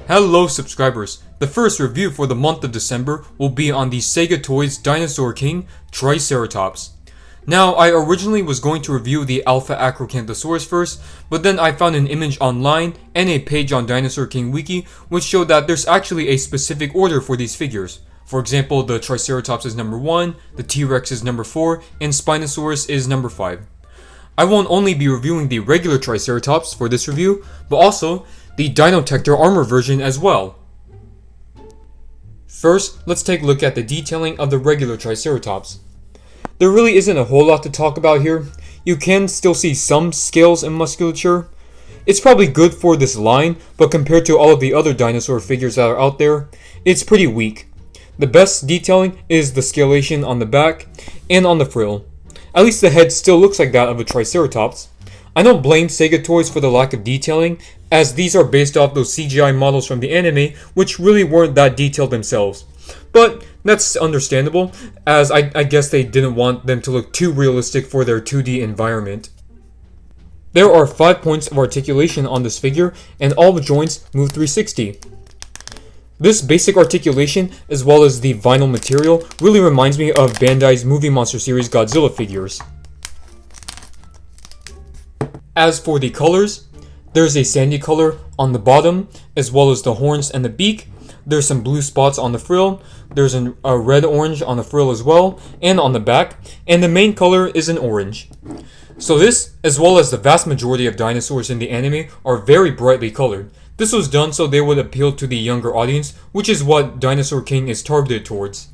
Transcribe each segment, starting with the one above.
Hello subscribers, the first review for the month of December will be on the Sega Toys Dinosaur King Triceratops. Now, I originally was going to review the Alpha Acrocanthosaurus first, but then I found an image online and a page on Dinosaur King Wiki which showed that there's actually a specific order for these figures. For example, the Triceratops is number 1, the T-Rex is number 4, and Spinosaurus is number 5. I won't only be reviewing the regular Triceratops for this review, but also the Dinotector armor version as well. First, let's take a look at the detailing of the regular Triceratops. There really isn't a whole lot to talk about here. You can still see some scales and musculature. It's probably good for this line, but compared to all of the other dinosaur figures that are out there, it's pretty weak. The best detailing is the scalation on the back and on the frill. At least the head still looks like that of a Triceratops. I don't blame Sega Toys for the lack of detailing, as these are based off those CGI models from the anime, which really weren't that detailed themselves. But that's understandable, as I guess they didn't want them to look too realistic for their 2D environment. There are 5 points of articulation on this figure, and all the joints move 360. This basic articulation, as well as the vinyl material, really reminds me of Bandai's Movie Monster series Godzilla figures. As for the colors, there's a sandy color on the bottom, as well as the horns and the beak. There's some blue spots on the frill, there's a red-orange on the frill as well, and on the back, and the main color is an orange. So this, as well as the vast majority of dinosaurs in the anime, are very brightly colored. This was done so they would appeal to the younger audience, which is what Dinosaur King is targeted towards.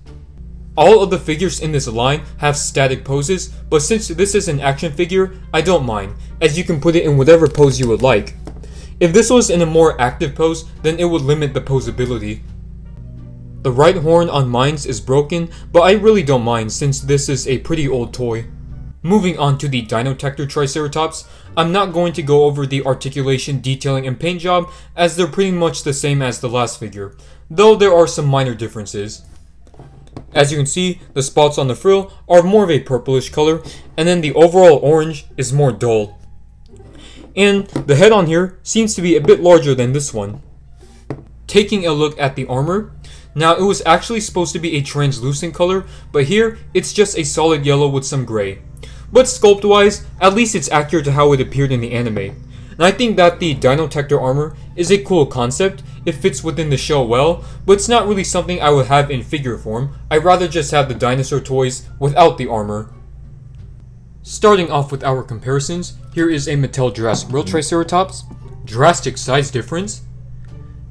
All of the figures in this line have static poses, but since this is an action figure, I don't mind, as you can put it in whatever pose you would like. If this was in a more active pose, then it would limit the posability. The right horn on mines is broken, but I really don't mind since this is a pretty old toy. Moving on to the Dinotector Triceratops, I'm not going to go over the articulation, detailing, and paint job, as they're pretty much the same as the last figure, though there are some minor differences. As you can see, the spots on the frill are more of a purplish color, and then the overall orange is more dull. And the head on here seems to be a bit larger than this one. Taking a look at the armor, now it was actually supposed to be a translucent color, but here it's just a solid yellow with some gray. But sculpt wise, at least it's accurate to how it appeared in the anime. And I think that the Dinotector armor is a cool concept, it fits within the show well, but it's not really something I would have in figure form. I'd rather just have the dinosaur toys without the armor. Starting off with our comparisons, here is a Mattel Jurassic World Triceratops, drastic size difference,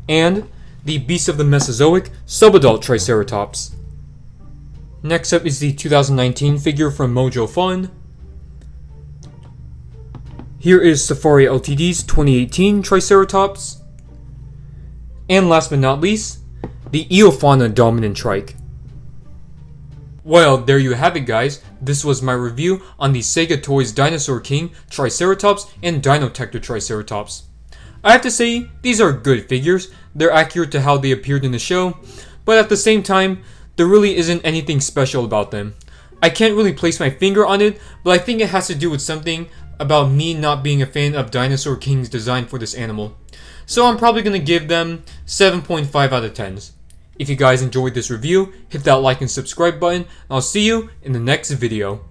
and the Beast of the Mesozoic Subadult Triceratops. Next up is the 2019 figure from Mojo Fun. Here is Safari Ltd's 2018 Triceratops. And last but not least, the Eofauna Dominant Trike. Well, there you have it guys, this was my review on the Sega Toys Dinosaur King Triceratops and Dinotector Triceratops. I have to say, these are good figures, they're accurate to how they appeared in the show, but at the same time, there really isn't anything special about them. I can't really place my finger on it, but I think it has to do with something about me not being a fan of Dinosaur King's design for this animal. So I'm probably going to give them 7.5 out of 10s. If you guys enjoyed this review, hit that like and subscribe button, and I'll see you in the next video.